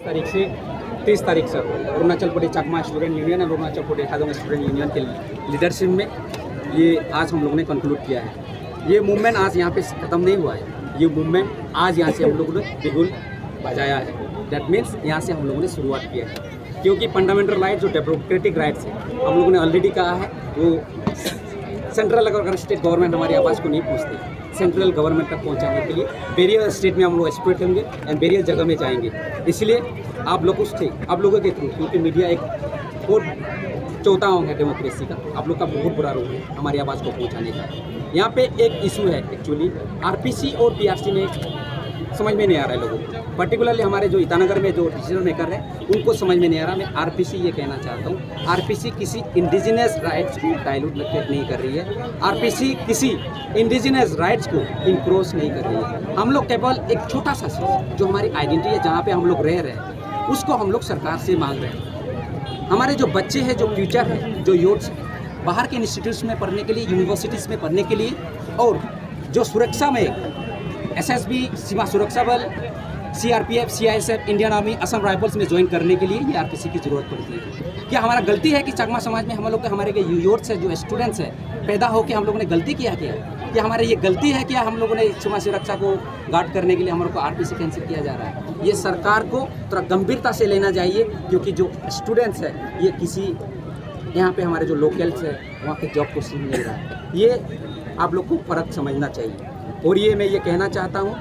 तारीख से 30 तारीख तक अरुणाचल प्रदेश चकमा स्टूडेंट यूनियन और अरुणाचल प्रदेश हाजोंग स्टूडेंट यूनियन के लीडरशिप में ये आज हम लोगों ने कंक्लूड किया है। ये मूवमेंट आज यहाँ पे ख़त्म नहीं हुआ है, ये मूवमेंट आज यहाँ से हम लोगों ने बिगुल बजाया है। दैट मीन्स यहाँ से हम लोगों ने शुरुआत किया है, क्योंकि फंडामेंटल राइट जो डेमोक्रेटिक राइट्स है हम लोगों ने ऑलरेडी कहा है, वो सेंट्रल अगर स्टेट गवर्नमेंट हमारी आवाज़ को नहीं पहुँचती, सेंट्रल गवर्नमेंट तक पहुंचाने के लिए वेरियस स्टेट में हम लोग एक्सपर्ट होंगे एंड वेरियस जगह में जाएंगे। इसलिए आप लोगों के थ्रू, क्योंकि मीडिया एक बहुत चौथा अंग है डेमोक्रेसी का, आप लोग का बहुत बड़ा रोल है हमारी आवाज़ को पहुंचाने का। यहाँ पे एक इशू है एक्चुअली आरपीसी और पीआरसी में समझ में नहीं आ रहा है लोगों को, पर्टिकुलरली हमारे जो ईटानगर में जो डिसीजन मेकर है उनको समझ में नहीं आ रहा। मैं आरपीसी ये कहना चाहता हूँ, आरपीसी किसी इंडिजिनस राइट्स को डाइल्यूट नहीं कर रही है, आरपीसी किसी इंडिजिनस राइट्स को इंक्रोच नहीं कर रही है। हम लोग केवल एक छोटा सा चीज़ जो हमारी आइडेंटिटी है, जहाँ पे हम लोग रह रहे हैं, उसको हम लोग सरकार से मांग रहे हैं। हमारे जो बच्चे हैं, जो फ्यूचर है, जो यूथ्स बाहर के इंस्टीट्यूट्स में पढ़ने के लिए, यूनिवर्सिटीज़ में पढ़ने के लिए, और जो सुरक्षा में एसएसबी, सीमा सुरक्षा बल, CRPF, CISF, Indian army, Assam rifles में ज्वाइन करने के लिए ये आरपीसी की ज़रूरत पड़ती है। क्या हमारा गलती है कि चकमा समाज में हम लोग के हमारे के यूथ्स है, जो स्टूडेंट्स हैं, पैदा होकर हम लोगों ने गलती किया क्या हमारे ये गलती है क्या हम लोगों ने सीमा सुरक्षा को गार्ड करने के लिए हम लोग को आरपीसी कैंसिल किया जा रहा है? ये सरकार को थोड़ा गंभीरता से लेना चाहिए, क्योंकि जो स्टूडेंट्स है ये किसी यहाँ पे हमारे जो लोकल्स है वहाँ पे जॉब को सीन मिल रहा है, ये आप लोग को फ़र्क समझना चाहिए। और ये मैं ये कहना चाहता हूँ,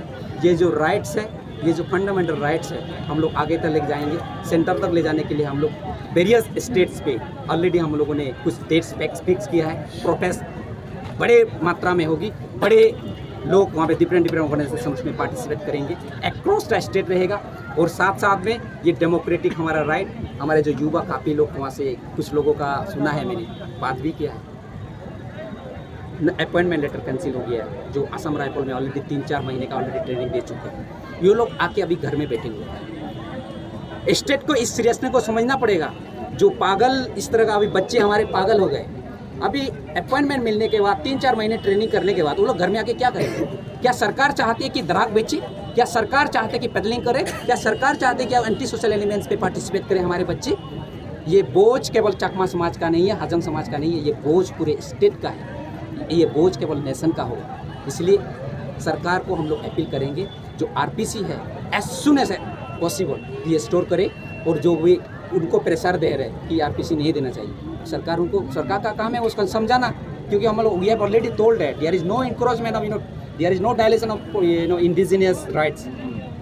ये जो राइट्स है, ये जो फंडामेंटल राइट्स है, हम लोग आगे तक ले जाएंगे, सेंटर तक ले जाने के लिए हम लोग वेरियस स्टेट्स पे ऑलरेडी हम लोगों ने कुछ डेट्स फिक्स किया है। प्रोटेस्ट बड़े मात्रा में होगी, बड़े लोग वहाँ पे डिफरेंट ऑर्गेनाइजेशन में पार्टिसिपेट करेंगे, अक्रॉस द स्टेट रहेगा। और साथ साथ में ये डेमोक्रेटिक हमारा राइट, हमारे जो युवा काफ़ी लोग वहाँ से कुछ लोगों का सुना है, मैंने बात भी किया है, अपॉइंटमेंट लेटर कैंसिल हो गया है, जो असम राइफल में ऑलरेडी 3-4 महीने का ऑलरेडी ट्रेनिंग दे चुके हैं। ये लोग आके अभी घर में बैठे हुए हैं। स्टेट को इस सीरियसनेस को समझना पड़ेगा। जो पागल इस तरह का अभी बच्चे हमारे पागल हो गए, अभी अपॉइंटमेंट मिलने के बाद 3-4 महीने ट्रेनिंग करने के बाद वो लोग घर में आके क्या करेंगे? क्या सरकार चाहती है कि दराग बेचे? क्या सरकार चाहते है कि पेडलिंग करे? क्या सरकार चाहते है कि एंटी सोशल एलिमेंट्स पे पार्टिसिपेट करें हमारे बच्चे? ये बोझ केवल चकमा समाज का नहीं है, हाजोंग समाज का नहीं है, ये बोझ पूरे स्टेट का है, ये बोझ केवल नेशन का होगा। इसलिए सरकार को हम लोग अपील करेंगे, जो आरपीसी है एज सुन एज पॉसिबल ये स्टोर करे, और जो वे उनको प्रेशर दे रहे हैं कि आरपीसी नहीं देना चाहिए, सरकार का काम है उसको समझाना, क्योंकि हम लोग we have already told that there is no encroachment of there is no dilation of indigenous rights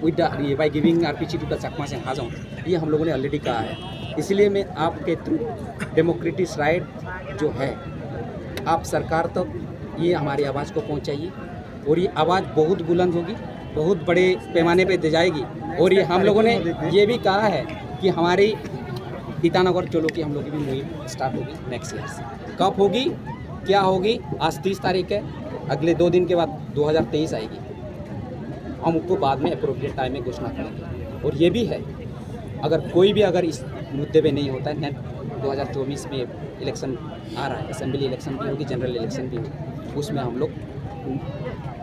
with by giving RPC to the Chakmas and Hajong, ये हम लोगों ने ऑलरेडी कहा है। इसलिए मैं आपके थ्रू डेमोक्रेटिक राइट जो है, आप सरकार तक ये हमारी आवाज़ को पहुंचाइए, और ये आवाज़ बहुत बुलंद होगी, बहुत बड़े पैमाने पे दे जाएगी। और ये हम लोगों ने ये भी कहा है कि हमारी ईटानगर चलो कि हम लोग की भी मुहिम स्टार्ट होगी नेक्स्ट ईयर से। कब होगी, क्या होगी? आज 30 तारीख है, अगले 2 दिन के बाद 2023 आएगी, हम उसको बाद में अप्रोप्रिएट टाइम में घोषणा करेंगे। और ये भी है, अगर कोई भी अगर इस मुद्दे पे नहीं होता है, 2024 में इलेक्शन आ रहा है, असेंबली इलेक्शन भी होगी, जनरल इलेक्शन भी होगी, उसमें हम लोग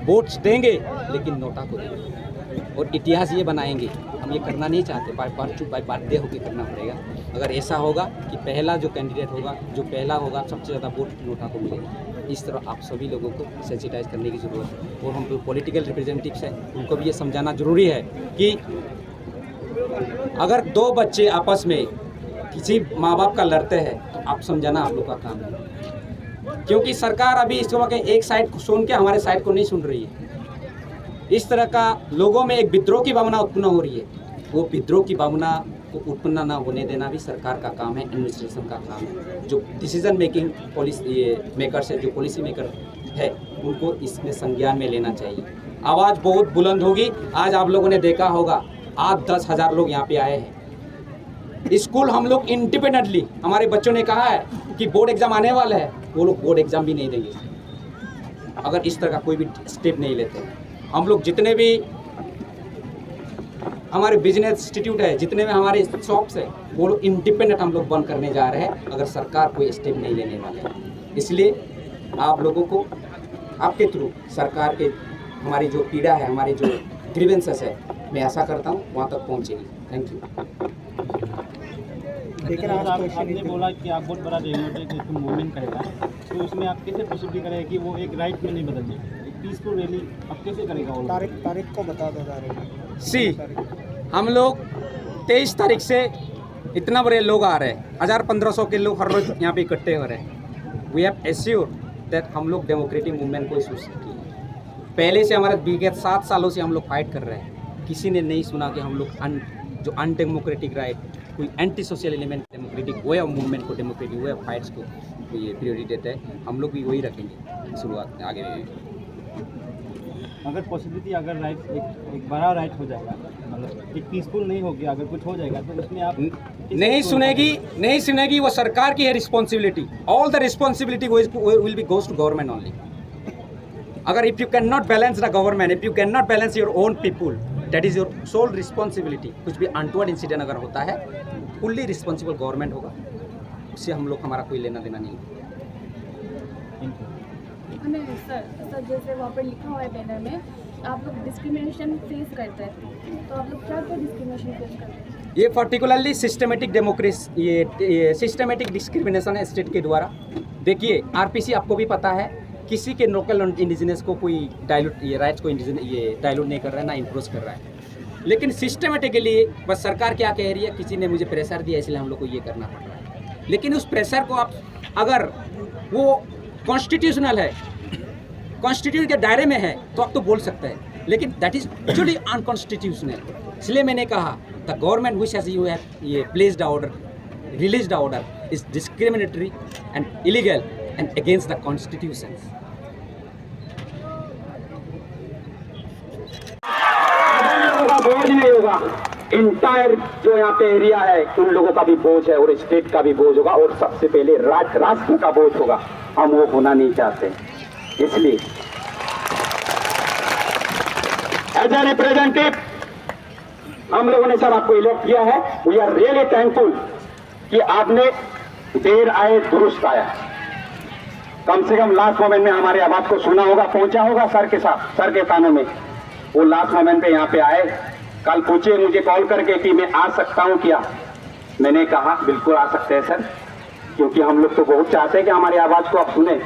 वोट्स देंगे, लेकिन नोटा को देंगे और इतिहास ये बनाएंगे। हम ये करना नहीं चाहते, बाय बाध्य होकर करना पड़ेगा। अगर ऐसा होगा कि पहला जो कैंडिडेट होगा, जो पहला होगा, सबसे ज़्यादा वोट नोटा को मिलेगा। इस तरह आप सभी लोगों को सेंसिटाइज करने की ज़रूरत है। और हम जो पॉलिटिकल रिप्रेजेंटेटिव्स हैं उनको भी ये समझाना ज़रूरी है कि अगर 2 बच्चे आपस में किसी माँ बाप का लड़ते हैं तो आप समझाना आप लोग का काम है, क्योंकि सरकार अभी इस वक्त एक साइड को सुन के हमारे साइड को नहीं सुन रही है। इस तरह का लोगों में एक विद्रोह की भावना उत्पन्न हो रही है, वो विद्रोह की भावना को उत्पन्न ना होने देना भी सरकार का काम है, एडमिनिस्ट्रेशन का काम है। जो डिसीजन मेकिंग पॉलिसी मेकर्स है, जो पॉलिसी मेकर है, उनको इसमें संज्ञान में लेना चाहिए। आवाज़ बहुत बुलंद होगी। आज आप लोगों ने देखा होगा 8-10 हज़ार लोग यहाँ पे आए हैं। स्कूल हम लोग इंडिपेंडेंटली, हमारे बच्चों ने कहा है कि बोर्ड एग्ज़ाम आने वाला है, वो लोग बोर्ड एग्ज़ाम भी नहीं देंगे अगर इस तरह का कोई भी स्टेप नहीं लेते। हम लोग जितने भी हमारे बिजनेस इंस्टीट्यूट है, जितने में हमारे शॉप्स है, वो लोग इंडिपेंडेंट हम लोग बंद करने जा रहे हैं अगर सरकार कोई स्टेप नहीं लेने वाले है। इसलिए आप लोगों को आपके थ्रू सरकार के हमारी जो पीड़ा है, हमारी जो ग्रीवेंसेस है, मैं आशा करता हूँ वहाँ तक पहुँचेगी। Thank you. लेकिन आपने बोला कि आप बहुत बड़ा डेमोक्रेटिक मूवमेंट करेगा, तो उसमें आप कैसे पॉसिबिलिटी करेगा कि वो एक राइट में नहीं बदल जाए, एक पीसफुल रैली आप कैसे करेगा? वो तारीख को बता दो। सी हम लोग 23 तारीख से इतना बड़े लोग आ रहे हैं, 1000-1500 के लोग हर रोज यहाँ पे इकट्ठे हो रहे हैं। वी हैव एश्योर दैट हम लोग डेमोक्रेटिक मूवमेंट को सुन पहले से हमारे विगत 7 सालों से हम लोग फाइट कर रहे हैं। किसी ने नहीं सुना कि हम लोग जो अनडेमोक्रेटिक राइट, कोई anti social element, democratic way of movement को, डेमोक्रेटिक वे ऑफ फाइट्स को ये प्रियोरिटी देते हैं। हम लोग भी वही रखेंगे शुरुआत में आगे भी। अगर पॉसिबिलिटी, अगर राइट एक बड़ा राइट हो जाएगा, मतलब एक पीसफुल नहीं होगी, अगर कुछ हो जाएगा तो उसमें आप नहीं सुनेगी वो सरकार की है responsibility. All the responsibility will be goes to government only. अगर if you can not balance the government, if you can not balance your own people, that is your sole responsibility. कुछ भी अनटूवर्ड इंसिडेंट अगर होता है, fully responsible government होगा, उससे हम लोग, हमारा कोई लेना देना नहीं। सर जैसे वहाँ पर लिखा हुआ है बैनर में, आप लोग डिस्क्रिमिनेशन फेस करते हैं, तो आप लोग क्या डिस्क्रिमिनेशन फेस करते हैं? ये पर्टिकुलरली सिस्टमेटिक डेमोक्रेसी, ये सिस्टमेटिक डिस्क्रिमिनेशन है स्टेट के द्वारा। देखिए आरपीसी आपको भी पता है, किसी के लोकल इंडिजिनस को कोई डायलूट, ये राइट्स को ये डायलूट नहीं कर रहा है, ना इम्प्रोज कर रहा है। लेकिन सिस्टमेटिकली बस सरकार क्या कह रही है, किसी ने मुझे प्रेशर दिया इसलिए हम लोग को ये करना पड़ रहा है। लेकिन उस प्रेशर को आप, अगर वो कॉन्स्टिट्यूशनल है, कॉन्स्टिट्यूशन के दायरे में है, तो आप तो बोल सकते हैं, लेकिन दैट इज एक्चुअली अनकॉन्स्टिट्यूशनल। इसलिए मैंने कहा the government which has you have ये placed order, released order is discriminatory and illegal and against the constitution. बोझ नहीं होगा, इंटायर जो यहाँ पे एरिया है उन लोगों का भी बोझ है, और स्टेट का भी बोझ होगा, और सबसे पहले राष्ट्र का बोझ होगा। हम वो होना नहीं चाहते, इसलिए एज ए रिप्रेजेंटेटिव हम लोगों ने सर आपको इलेक्ट किया है। वी आर रियली थैंकफुल कि आपने देर आए दुरुस्त आया। कम से कम लास्ट मोमेंट में हमारी आवाज को सुना होगा, पहुंचा होगा सर के साथ, सर के कानों में। वो लास्ट मोमेंट पे यहाँ पे आए, कल पूछे मुझे कॉल करके कि मैं आ सकता हूँ क्या। मैंने कहा बिल्कुल आ सकते हैं सर, क्योंकि हम लोग तो बहुत चाहते हैं कि हमारी आवाज को आप सुने।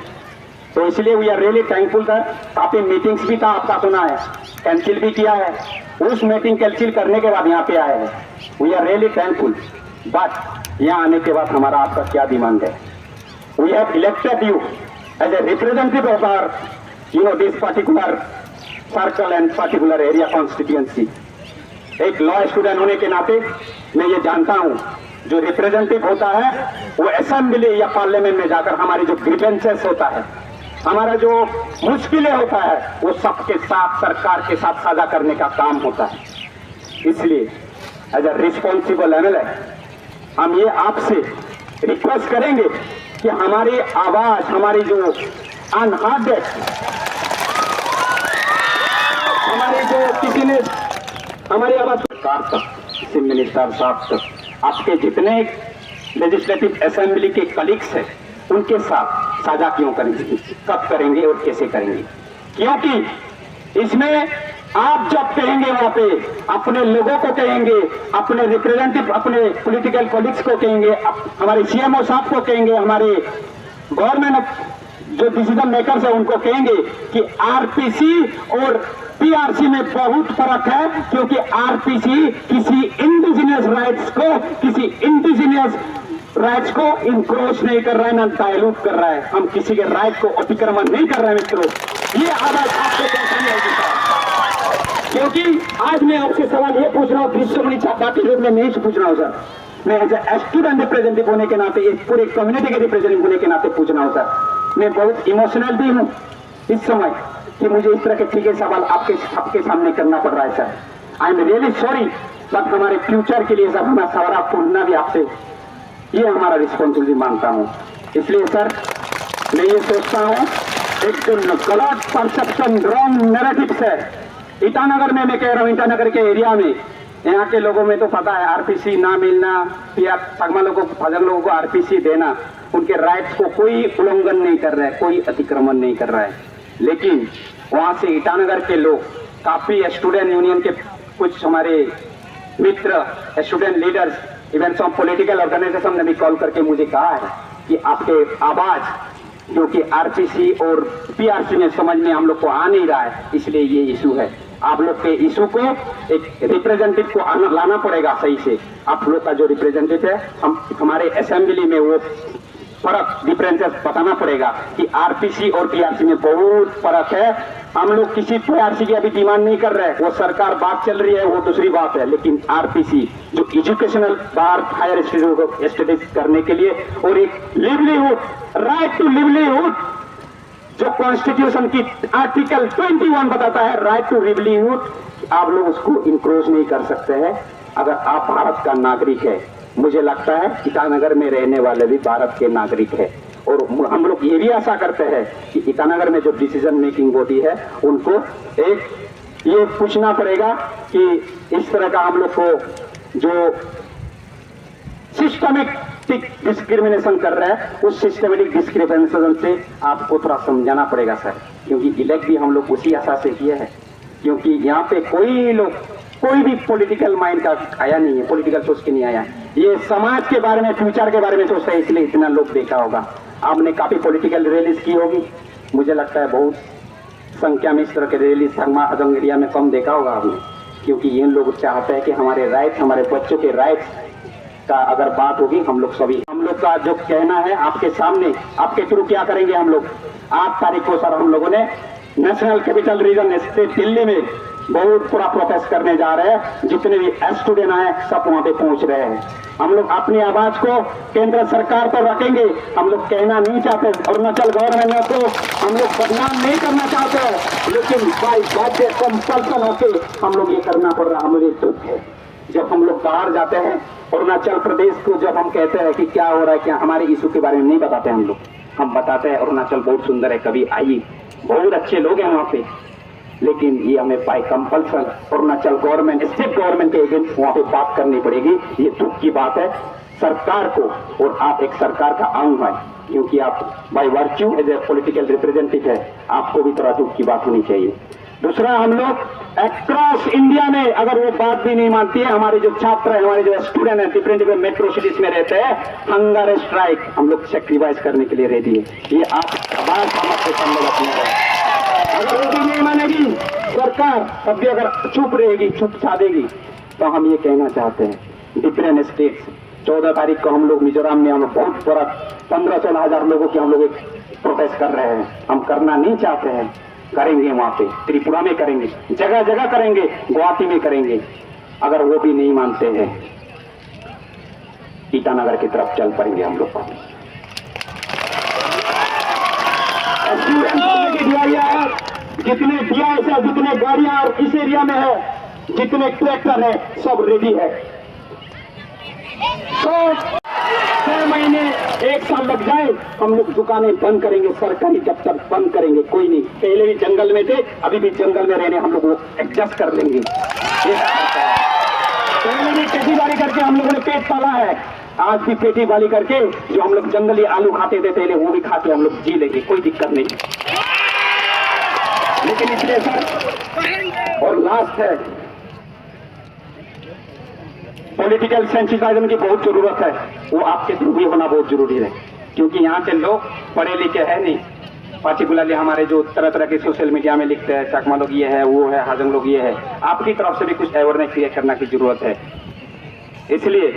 तो इसलिए we are really thankful sir. काफी मीटिंग्स भी था आपका, सुना है, कैंसिल भी किया है। उस मीटिंग कैंसिल करने के बाद यहाँ पे आए हैं। We are really thankful. But यहाँ आने के बाद हमारा आपका क्या डिमांड है? We have elected you as a representative of our this particular circle and particular area constituency. एक लॉ स्टूडेंट होने के नाते मैं ये जानता हूँ, जो रिप्रेजेंटेटिव होता है वो असेंबली या पार्लियामेंट में जाकर हमारी जो ग्रीवेंसेस होता है, हमारा जो मुश्किलें होता है, वो सबके साथ, सरकार के साथ साझा करने का काम होता है। इसलिए एज ए रिस्पॉन्सिबल एमएलए हम ये आपसे रिक्वेस्ट करेंगे कि हमारी आवाज, हमारी जो अनहार्डेड, हमारी जो किसी ने हमारी आवाज सरकार तक, किसी मिनिस्टर साहब तक, आपके जितने लेजिस्लेटिव असेंबली के कलीग्स हैं उनके साथ साझा क्यों करेंगे, कब करेंगे और कैसे करेंगे? क्योंकि इसमें आप जब कहेंगे, वहां पे अपने लोगों को कहेंगे, अपने रिप्रेजेंटेटिव, अपने पॉलिटिकल कॉलीग्स को कहेंगे, हमारे सीएमओ साहब को कहेंगे, हमारे गवर्नमेंट जो डिसीजन मेकर्स है उनको कहेंगे कि आरपीसी और पीआरसी में बहुत फर्क है, क्योंकि आरपीसी किसी इंडिजिनियस राइट्स को, किसी इंडिजिनियस राइट्स को इंक्रोच नहीं कर रहा है, ना डायलूट कर रहा है। हम किसी के राइट को अतिक्रमण नहीं कर रहे हैं मित्रों। ये आवाज आपको कैसा नहीं होगी, क्योंकि आज मैं आपसे सवाल ये पूछ रहा हूँ, विश्वमणि पार्टी रूप में नहीं पूछ रहा हूँ सर, मैं एज ए स्टूडेंट रिप्रेजेंटेटिव होने के नाते, एक पूरे कम्युनिटी के रिप्रेजेंटेटिव होने के नाते पूछ रहा हूँ सर। मैं बहुत इमोशनल भी हूँ इस समय कि मुझे इस तरह के ठीक है सवाल आपके सामने करना पड़ रहा है sir. I am really sorry, but हमारे फ्यूचर के लिए सर हमारा सवाल पूछना भी आपसे, ये हमारा रिस्पॉन्सिबिलिटी मानता हूँ। इसलिए सर मैं ये सोचता हूँ, एक जो गलत परसेप्शन, रॉन्ग नैरेटिव्स है ईटानगर में, मैं कह रहा हूँ ईटानगर के एरिया में, यहाँ के लोगों में तो पता है आरपीसी ना मिलना या सगमा लोगों को, फजल लोगों को आरपीसी देना, उनके राइट्स को कोई उल्लंघन नहीं कर रहा है, कोई अतिक्रमण नहीं कर रहा है। लेकिन वहाँ से ईटानगर के लोग, काफी स्टूडेंट यूनियन के कुछ हमारे मित्र, student leaders, even some political organisation ने भी कॉल करके मुझे कहा है कि आपके आवाज जो कि आरपीसी और पीआरसी में समझ में हम लोग को आ नहीं रहा है, इसलिए ये इशू है। आप लोग के इशू को एक रिप्रेजेंटेटिव को लाना पड़ेगा सही से। आप लोग का जो रिप्रेजेंटेटिव है, हमारे असेंबली में वो फर्क डिफरेंसेस बताना पड़ेगा कि आरपीसी और पीआरसी में बहुत फर्क है। हम लोग किसी पीआरसी की अभी डिमांड नहीं कर रहे हैं, वो सरकार बात चल रही है, वो दूसरी बात है। लेकिन आरपीसी जो एजुकेशनल बाहर हायर स्टडीज करने के लिए और एक लिवलीहुड, राइट टू लिवलीहुड, जो कॉन्स्टिट्यूशन की आर्टिकल 21 बताता है राइट टू लिवलीहुड, आप लोग उसको इंक्रोच नहीं कर सकते हैं अगर आप भारत का नागरिक है। मुझे लगता है ईटानगर में रहने वाले भी भारत के नागरिक है और हम लोग ये भी आशा करते हैं कि ईटानगर में जो डिसीजन मेकिंग बॉडी है उनको एक ये पूछना पड़ेगा कि इस तरह का हम लोग को जो सिस्टमेटिक डिस्क्रिमिनेशन कर रहा है, उस सिस्टमेटिक डिस्क्रिमिनेशन से आपको थोड़ा समझाना पड़ेगा सर, क्योंकि इलेक्ट भी हम लोग उसी आशा से किए हैं। क्योंकि यहाँ पे कोई भी पॉलिटिकल माइंड का आया नहीं है, पॉलिटिकल सोच के नहीं आया। ये समाज के बारे में, फ्यूचर के बारे में सोचता है, इसलिए इतना लोग देखा होगा। आपने काफी पॉलिटिकल रैलीज की होगी, मुझे लगता है बहुत संख्या में इस तरह के रैलीज आजम एरिया में कम देखा होगा आपने, क्योंकि ये लोग चाहते हैं कि हमारे राइट्स, हमारे बच्चों के राइट्स का अगर बात होगी, हम लोग का जो कहना है आपके सामने, आपके थ्रू क्या करेंगे हम लोग। 8 तारीख को सर हम लोगों ने national capital region state Delhi में बहुत बड़ा प्रोटेस्ट करने जा रहे हैं। जितने भी स्टूडेंट आए सब वहां पे पहुंच रहे हैं। हम लोग अपनी आवाज को केंद्र सरकार पर रखेंगे। हम लोग कहना नहीं चाहते, अरुणाचल गवर्नमेंट को हम लोग बदनाम नहीं करना चाहते, लेकिन बाई बाध्य कंपल्सन होके हम लोग ये करना पड़ रहा, हमें दुख है। जब हम लोग बाहर जाते हैं अरुणाचल प्रदेश को, जब हम कहते हैं कि क्या हो रहा है, क्या हमारे इशू के बारे में नहीं बताते हम बताते हैं अरुणाचल बहुत सुंदर है, कभी आइए, बहुत अच्छे लोग हैं वहाँ पे। लेकिन ये हमें by compulsion Arunachal government, state government के अगेंस्ट वहाँ पे बात करनी पड़ेगी। ये दुख की बात है सरकार को, और आप एक सरकार का अंग है, क्योंकि आप by virtue as a political representative है, आपको भी थोड़ा दुख की बात होनी चाहिए। दूसरा, हम लोग अक्रॉस इंडिया में अगर वो बात भी नहीं मानती है, हमारे जो छात्र हैं, हमारे जो स्टूडेंट हैं, डिफरेंट मेट्रो सिटीज में रहते हैं, हंगर स्ट्राइक हम लोग सेक्रीफाइस करने के लिए रेडी है। ये आप बात हमारे सामने रखना है। अगर वो भी नहीं मानेगी सरकार, तब भी अगर चुप रहेगी, चुप साधेगी, तो हम ये कहना चाहते हैं डिफरेंट स्टेट्स 14 तारीख को हम लोग मिजोरम में हम बहुत बड़ा 15-16 हजार लोगों की हम लोग एक प्रोटेस्ट कर रहे हैं। हम करना नहीं चाहते हैं, करेंगे वहां पे, त्रिपुरा में करेंगे, जगह जगह करेंगे, गुवाहाटी में करेंगे। अगर वो भी नहीं मानते हैं, ईटानगर की तरफ चल पड़ेंगे हम लोग। जितने डीआईएस है, जितने गाड़ियां इस एरिया में है, जितने ट्रैक्टर है, सब रेडी है। तो 6 महीने 1 साल लग जाए, हम लोग दुकानें बंद करेंगे, सरकारी दफ्तर बंद करेंगे, कोई नहीं। पहले भी जंगल में थे, अभी भी जंगल में रहने हम लोग वो एडजस्ट कर लेंगे। पहले भी खेती बाड़ी करके हम लोगों ने पेट पाला है, आज भी पेटी बाली करके जो हम लोग जंगली आलू खाते थे पहले, वो भी खाते हम लोग जी लेंगे, कोई दिक्कत नहीं। लेकिन इसलिए सर, और लास्ट है, पॉलिटिकल सेंसिटाइजेशन की बहुत जरूरत है, वो आपके थ्रू भी होना बहुत जरूरी है, क्योंकि यहाँ के लोग पढ़े लिखे है नहीं। पार्टिकुलरली हमारे जो तरह तरह के सोशल मीडिया में लिखते हैं, चकमा लोग ये है, वो है, हाजंग लोग ये है, आपकी तरफ से भी कुछ अवेयरनेस क्रिएट करने की जरूरत है। इसलिए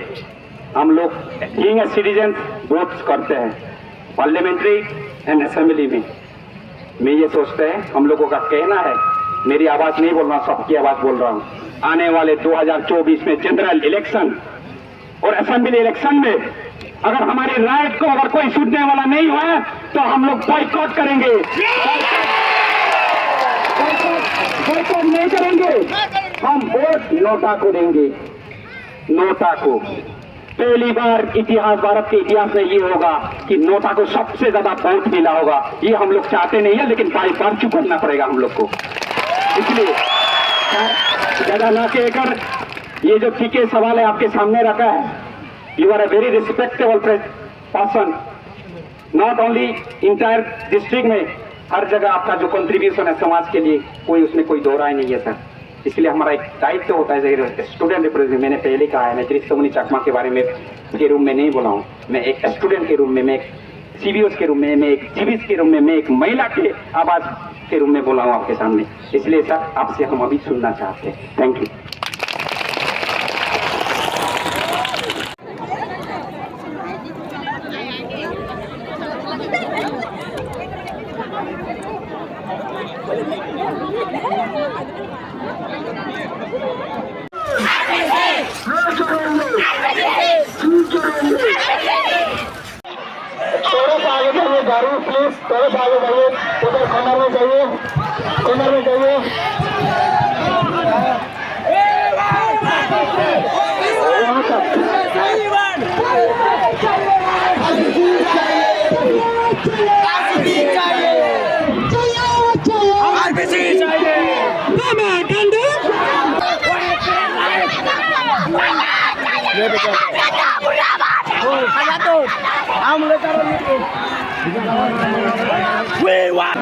हम लोग बीइंग ए सिटीजन वोट करते हैं पार्लियामेंट्री एंड असेंबली में। मैं ये सोचते हैं, हम लोगों का कहना है, मेरी आवाज नहीं बोल रहा, सबकी आवाज बोल रहा हूँ। आने वाले 2024 में जनरल इलेक्शन और असेंबली इलेक्शन में अगर हमारी राइट को अगर कोई सुनने वाला नहीं हुआ तो हम लोग बॉयकॉट करेंगे। बॉयकॉट नहीं करेंगे, हम वोट नोटा को देंगे। नोटा को पहली बार इतिहास, भारत के इतिहास में ये होगा कि नोटा को सबसे ज्यादा वोट मिला होगा। ये हम लोग चाहते नहीं है, लेकिन बाई बार चुप करना पड़ेगा हम लोग को। इसलिए ज्यादा ना कहकर ये जो ठीक है सवाल है आपके सामने रखा है, you are a very respectable person, not only entire district में, हर जगह आपका जो कंट्रीब्यूशन है समाज के लिए, कोई उसमें कोई दो राय नहीं है सर। इसलिए हमारा एक दायित्व होता है स्टूडेंट रिप्रेजेंटेटिव। मैंने पहले कहा है, मैं त्रिस्तमुनी चकमा के बारे में के रूम में नहीं बोला हूँ। मैं एक स्टूडेंट के रूम में, मैं एक सीबीओस के रूम में, मैं एक जीबीएस के रूम में, मैं एक महिला के आवाज के रूम में बोला हूँ आपके सामने। इसलिए सर आपसे हम अभी सुनना चाहते हैं। Thank you. थोड़ा सा आगे जाइए गाड़ी प्लीज, थोड़ा सा आगे जाइए, उधर कॉर्नर में जाइए, कॉर्नर में जाइए। We want